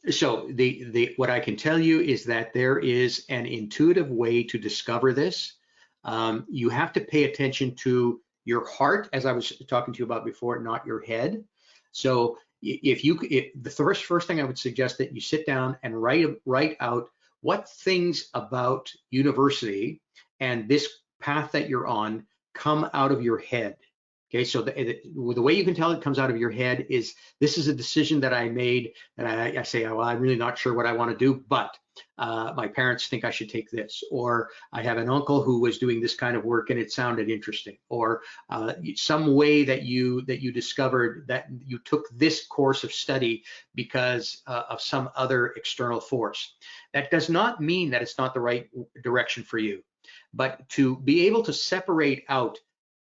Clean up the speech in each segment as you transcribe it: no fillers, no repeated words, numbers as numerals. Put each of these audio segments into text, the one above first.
So what I can tell you is that there is an intuitive way to discover this. You have to pay attention to your heart, as I was talking to you about before, not your head. So the first thing I would suggest that you sit down and write out what things about university and this path that you're on come out of your head. Okay, so the way you can tell it comes out of your head is, this is a decision that I made, and I say, well, I'm really not sure what I want to do, but my parents think I should take this, or I have an uncle who was doing this kind of work and it sounded interesting, or some way that you discovered that you took this course of study because of some other external force. That does not mean that it's not the right direction for you, but to be able to separate out,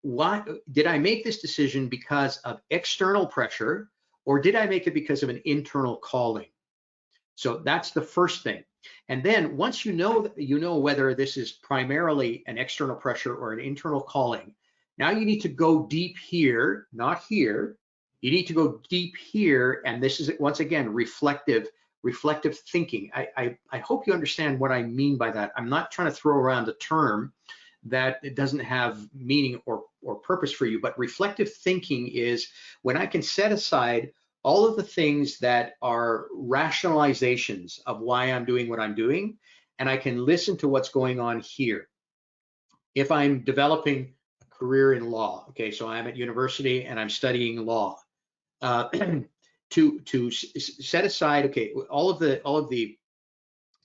what did I make this decision because of external pressure, or did I make it because of an internal calling? So that's the first thing. And then once you know whether this is primarily an external pressure or an internal calling, now you need to go deep here, not here. You need to go deep here, and this is, once again, reflective thinking. I hope you understand what I mean by that. I'm not trying to throw around a term that it doesn't have meaning or purpose for you, but reflective thinking is when I can set aside all of the things that are rationalizations of why I'm doing what I'm doing, and I can listen to what's going on here. If I'm developing a career in law, okay, so I'm at university and I'm studying law, to set aside, okay, all of the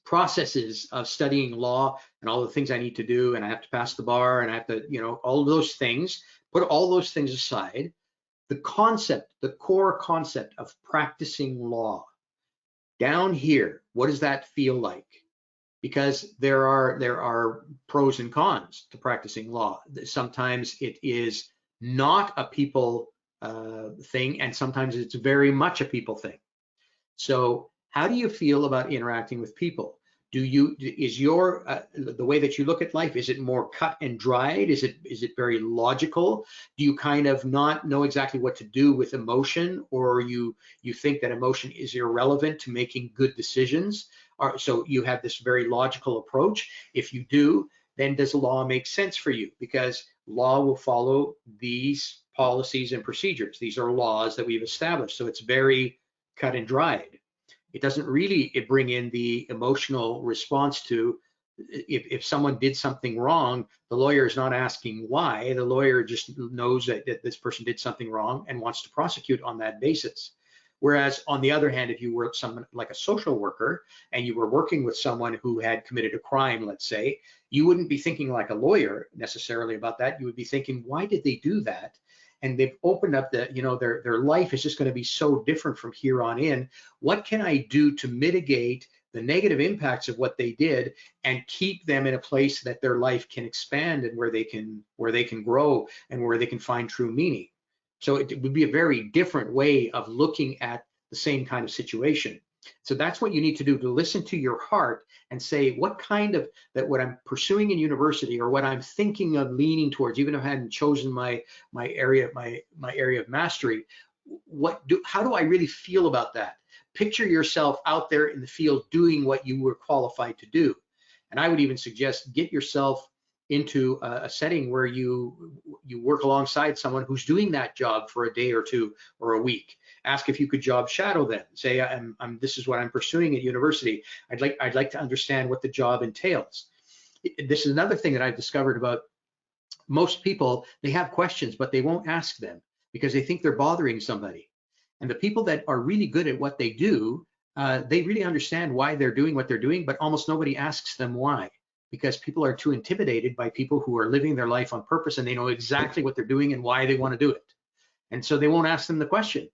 processes of studying law and all the things I need to do, and I have to pass the bar, and I have to, all of those things, put all those things aside. The concept, the core concept of practicing law, down here, what does that feel like? Because there are pros and cons to practicing law. Sometimes it is not a people thing, and sometimes it's very much a people thing. So how do you feel about interacting with people? Is your the way that you look at life, is it more cut and dried? Is it very logical? Do you kind of not know exactly what to do with emotion, or you think that emotion is irrelevant to making good decisions? So you have this very logical approach. If you do, then does the law make sense for you? Because law will follow these policies and procedures. These are laws that we've established. So it's very cut and dried. It doesn't really bring in the emotional response to, if someone did something wrong, the lawyer is not asking why. The lawyer just knows that this person did something wrong and wants to prosecute on that basis. Whereas on the other hand, if you were someone like a social worker and you were working with someone who had committed a crime, let's say, you wouldn't be thinking like a lawyer necessarily about that. You would be thinking, why did they do that? And they've opened up their life is just going to be so different from here on in. What can I do to mitigate the negative impacts of what they did and keep them in a place that their life can expand, and where they can grow and where they can find true meaning? So it would be a very different way of looking at the same kind of situation. So that's what you need to do, to listen to your heart and say, what I'm pursuing in university, or what I'm thinking of leaning towards, even if I hadn't chosen my area of mastery, how do I really feel about that? Picture yourself out there in the field doing what you were qualified to do. And I would even suggest, get yourself into a setting where you work alongside someone who's doing that job for a day or two or a week. Ask if you could job shadow them. Say, this is what I'm pursuing at university. I'd like to understand what the job entails. This is another thing that I've discovered about most people. They have questions, but they won't ask them because they think they're bothering somebody. And the people that are really good at what they do, they really understand why they're doing what they're doing, but almost nobody asks them why. Because people are too intimidated by people who are living their life on purpose, and they know exactly what they're doing and why they want to do it. And so they won't ask them the question.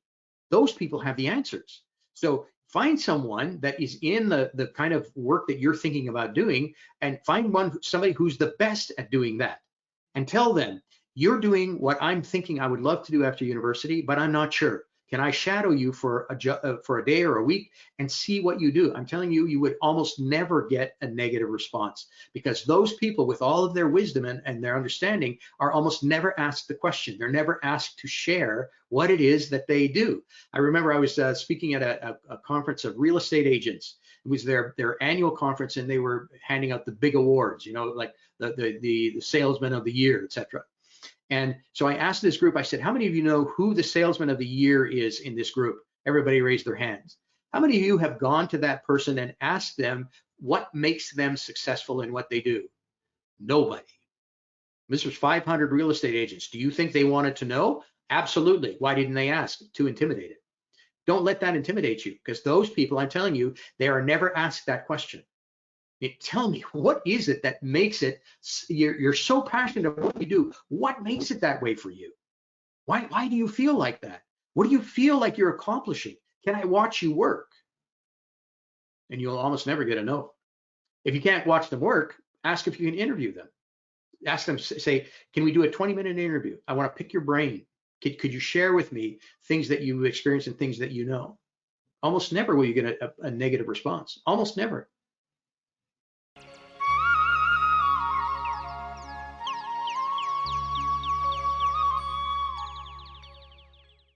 Those people have the answers. So find someone that is in the kind of work that you're thinking about doing, and find somebody who's the best at doing that, and tell them, you're doing what I'm thinking I would love to do after university, but I'm not sure. Can I shadow you for a day or a week and see what you do? I'm telling you, you would almost never get a negative response, because those people with all of their wisdom and their understanding are almost never asked the question. They're never asked to share what it is that they do. I remember I was speaking at a conference of real estate agents. It was their annual conference, and they were handing out the big awards, you know, like the salesman of the year, etc. And so I asked this group, I said, how many of you know who the salesman of the year is in this group? Everybody raised their hands. How many of you have gone to that person and asked them what makes them successful in what they do? Nobody. This was 500 real estate agents. Do you think they wanted to know? Absolutely. Why didn't they ask? Too intimidated. Don't let that intimidate you, because those people, I'm telling you, they are never asked that question. Tell me, what is it that makes it, you're so passionate about what you do, what makes it that way for you? Why do you feel like that? What do you feel like you're accomplishing? Can I watch you work? And you'll almost never get a no. If you can't watch them work, ask if you can interview them. Ask them, say, can we do a 20-minute interview? I want to pick your brain. Could you share with me things that you experience and things that you know? Almost never will you get a negative response. Almost never.